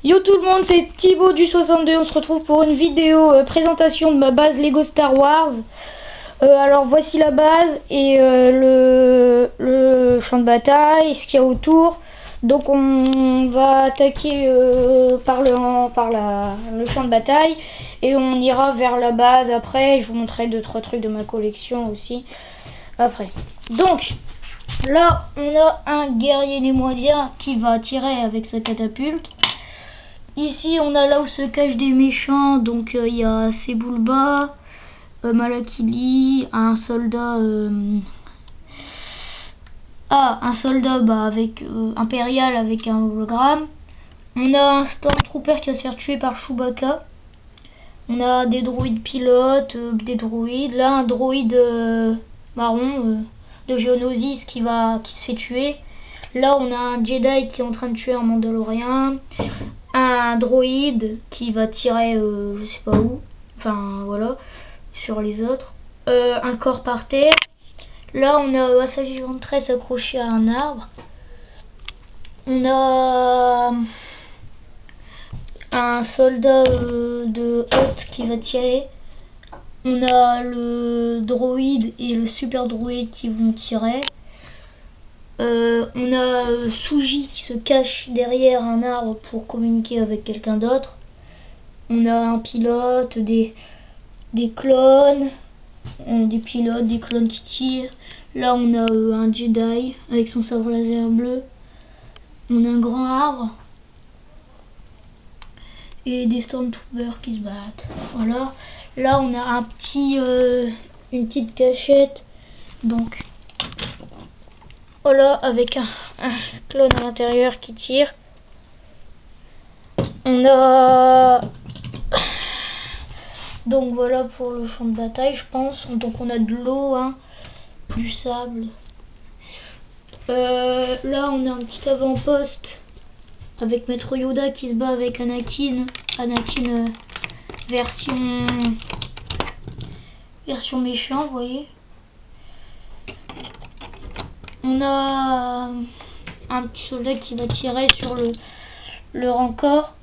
Yo tout le monde, c'est Thibaut du 62, on se retrouve pour une vidéo présentation de ma base Lego Star Wars. Alors voici la base et le champ de bataille, ce qu'il y a autour. Donc on va attaquer par le champ de bataille et on ira vers la base après. Je vous montrerai 2-3 trucs de ma collection aussi après. Donc là on a un guerrier némoidien qui va tirer avec sa catapulte. Ici on a là où se cachent des méchants, donc il y a Sebulba, Malakili, un soldat avec impérial avec un hologramme. On a un Stormtrooper qui va se faire tuer par Chewbacca. On a des droïdes pilotes, des droïdes. Là un droïde marron de Geonosis qui se fait tuer. Là on a un Jedi qui est en train de tuer un Mandalorien. Un droïde qui va tirer je sais pas où. Enfin voilà. Sur les autres. Un corps par terre. Là, on a Assage Ventress accroché à un arbre. On a un soldat de Hoth qui va tirer. On a le droïde et le super droïde qui vont tirer. On a Suji qui se cache derrière un arbre pour communiquer avec quelqu'un d'autre. On a un pilote, des clones. Des pilotes, des clones qui tirent. Là on a un Jedi avec son sabre laser bleu. On a un grand arbre. Et des Stormtroopers qui se battent. Voilà. Là on a une petite cachette. Donc voilà, avec un clone à l'intérieur qui tire. On a... Donc voilà pour le champ de bataille, je pense. Donc on a de l'eau, hein, du sable. Là on a un petit avant-poste avec Maître Yoda qui se bat avec Anakin. Anakin version méchant, vous voyez. On a un petit soldat qui va tirer sur le rancor,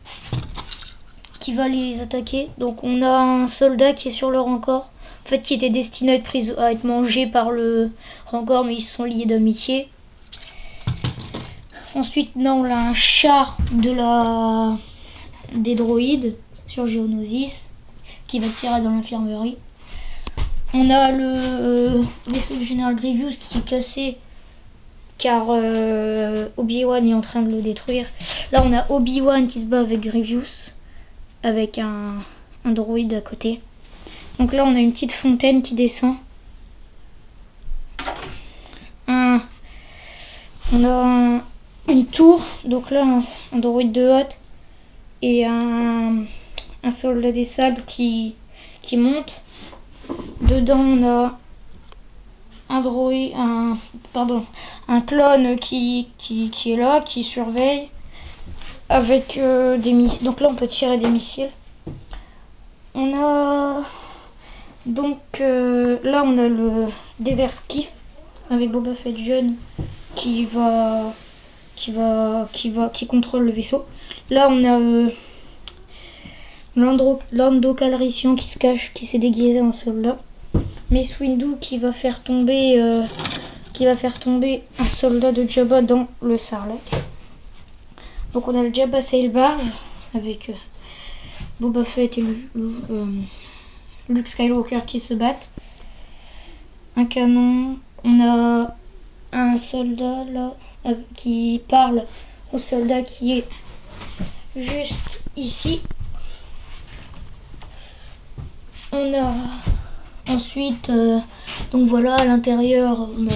qui va les attaquer. Donc on a un soldat qui est sur le rancor, en fait qui était destiné à être mangé par le rancor, mais ils se sont liés d'amitié. Ensuite là on a un char des droïdes sur Geonosis qui va tirer dans l'infirmerie. On a le vaisseau du général Grievous qui est cassé car Obi-Wan est en train de le détruire. Là on a Obi-Wan qui se bat avec Grievous avec un droïde à côté. Donc là on a une petite fontaine qui descend. On a une tour, donc là un droïde de Hoth et un soldat des sables qui monte. Dedans on a un clone qui est là, qui surveille avec des missiles. Donc là on peut tirer des missiles. On a donc là on a le Desert Skiff avec Boba Fett jeune qui contrôle le vaisseau. Là on a Lando Calrissian qui se cache, qui s'est déguisé en soldat. Mace Windu qui va faire tomber un soldat de Jabba dans le Sarlacc. Donc on a le Jabba Sailbarge avec Boba Fett et Luke Skywalker qui se battent. Un canon. On a un soldat là qui parle au soldat qui est juste ici. On a ensuite donc voilà, à l'intérieur on a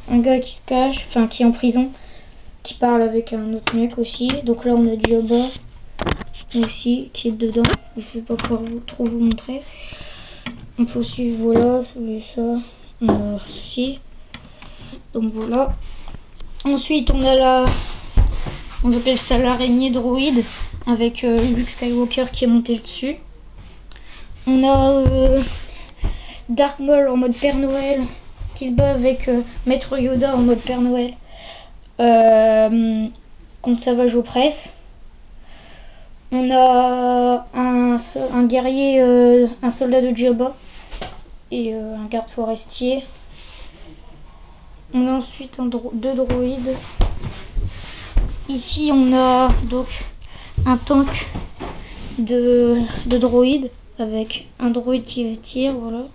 un gars qui se cache, enfin qui est en prison, qui parle avec un autre mec aussi. Donc là on a Jabba aussi qui est dedans. Je vais pas pouvoir trop vous montrer. On peut aussi, voilà, ça, on a ceci. Donc voilà. Ensuite on a on appelle ça l'araignée droïde avec Luke Skywalker qui est monté dessus. On a Darth Maul en mode Père Noël qui se bat avec Maître Yoda en mode Père Noël contre Savage Opress. On a un guerrier, un soldat de Jabba et un garde forestier. On a ensuite deux droïdes. Ici on a donc un tank de droïdes avec un droïde qui tire, voilà.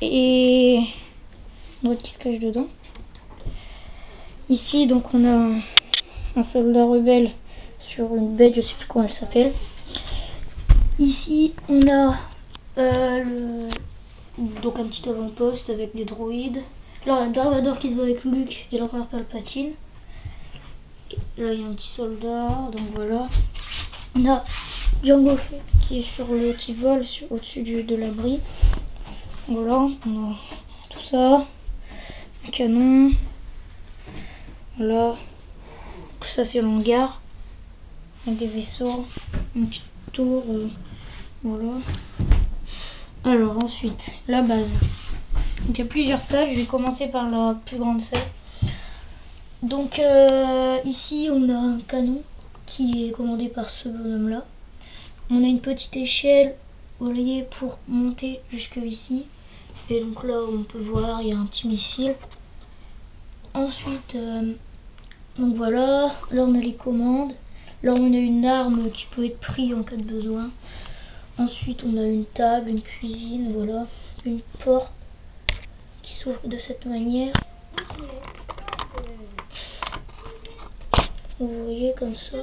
Et un droïde qui se cache dedans. Ici donc on a un soldat rebelle sur une bête, je sais plus comment elle s'appelle. Ici on a donc un petit avant-poste avec des droïdes. Là on a Dark Vador qui se bat avec Luke et l'empereur Palpatine. Là il y a un petit soldat, donc voilà. On a Jango Fett qui est qui vole au-dessus de l'abri. Voilà, on a tout ça. Un canon. Voilà. Tout ça c'est l'hangar. Avec des vaisseaux. Une petite tour. Voilà. Alors ensuite, la base. Donc il y a plusieurs salles. Je vais commencer par la plus grande salle. Donc ici on a un canon qui est commandé par ce bonhomme là. On a une petite échelle, vous voyez, pour monter jusque ici. Et donc là on peut voir il y a un petit missile. Ensuite donc voilà, là on a les commandes. Là on a une arme qui peut être prise en cas de besoin. Ensuite on a une table, une cuisine, voilà, une porte qui s'ouvre de cette manière. Vous voyez comme ça.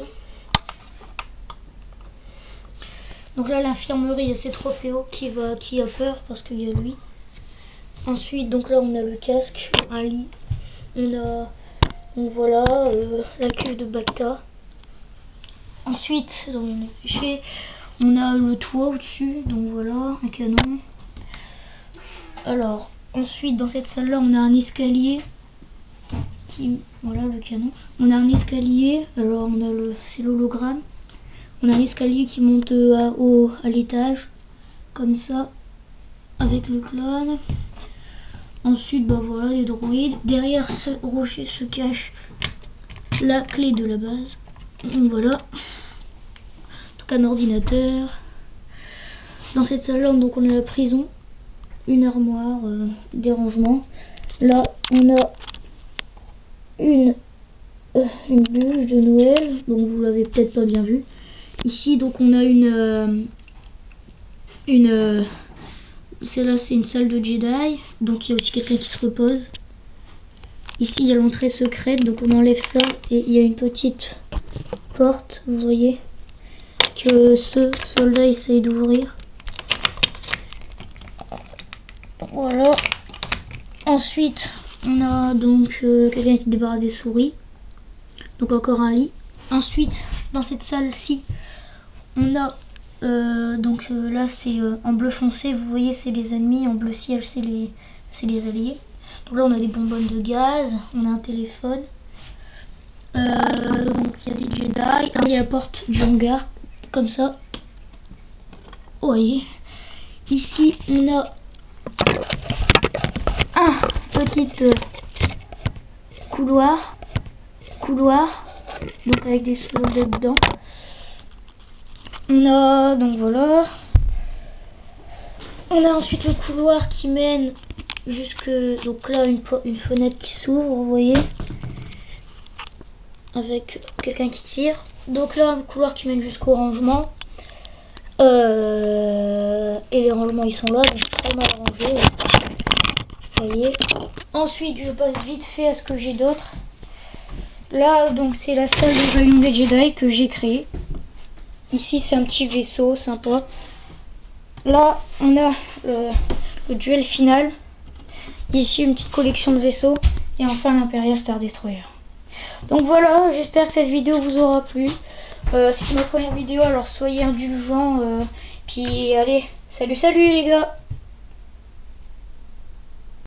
Donc là l'infirmerie, il y a C3PO qui a peur parce qu'il y a lui. Ensuite donc là on a le casque, un lit. Donc voilà la cuve de Bacta. Ensuite dans le péché, on a le toit au-dessus, donc voilà, un canon. Alors ensuite dans cette salle là on a un escalier. Voilà le canon. On a un escalier, alors c'est l'hologramme. On a un escalier qui monte à l'étage, comme ça, avec le clone. Ensuite, bah voilà les droïdes. Derrière ce rocher se cache la clé de la base. Donc voilà. Donc un ordinateur. Dans cette salle-là, donc on a la prison, une armoire, des rangements. Là, on a une bûche de Noël, donc vous l'avez peut-être pas bien vu. Ici donc on a celle-là c'est une salle de Jedi, donc il y a aussi quelqu'un qui se repose. Ici il y a l'entrée secrète, donc on enlève ça et il y a une petite porte, vous voyez, que ce soldat essaye d'ouvrir. Voilà. Ensuite on a donc quelqu'un qui débarrasse des souris. Donc encore un lit. Ensuite, dans cette salle-ci, on a là c'est en bleu foncé, vous voyez c'est les ennemis, en bleu ciel c'est les alliés. Donc là on a des bonbonnes de gaz, on a un téléphone. Donc il y a des Jedi. Là il y a la porte du hangar, comme ça. Vous voyez. Ici on a un petit couloir, donc avec des soldats dedans. On a donc voilà. On a ensuite le couloir qui mène jusque, donc là une fenêtre qui s'ouvre, vous voyez, avec quelqu'un qui tire. Donc là un couloir qui mène jusqu'au rangement. Et les rangements ils sont là, donc très mal rangés. Vous voyez. Ensuite je passe vite fait à ce que j'ai d'autre. Là donc c'est la salle de réunion des Jedi que j'ai créée. Ici c'est un petit vaisseau sympa. Là on a le duel final. Ici une petite collection de vaisseaux. Et enfin l'Imperial Star Destroyer. Donc voilà, j'espère que cette vidéo vous aura plu. C'est ma première vidéo, alors soyez indulgents. Puis allez, salut les gars!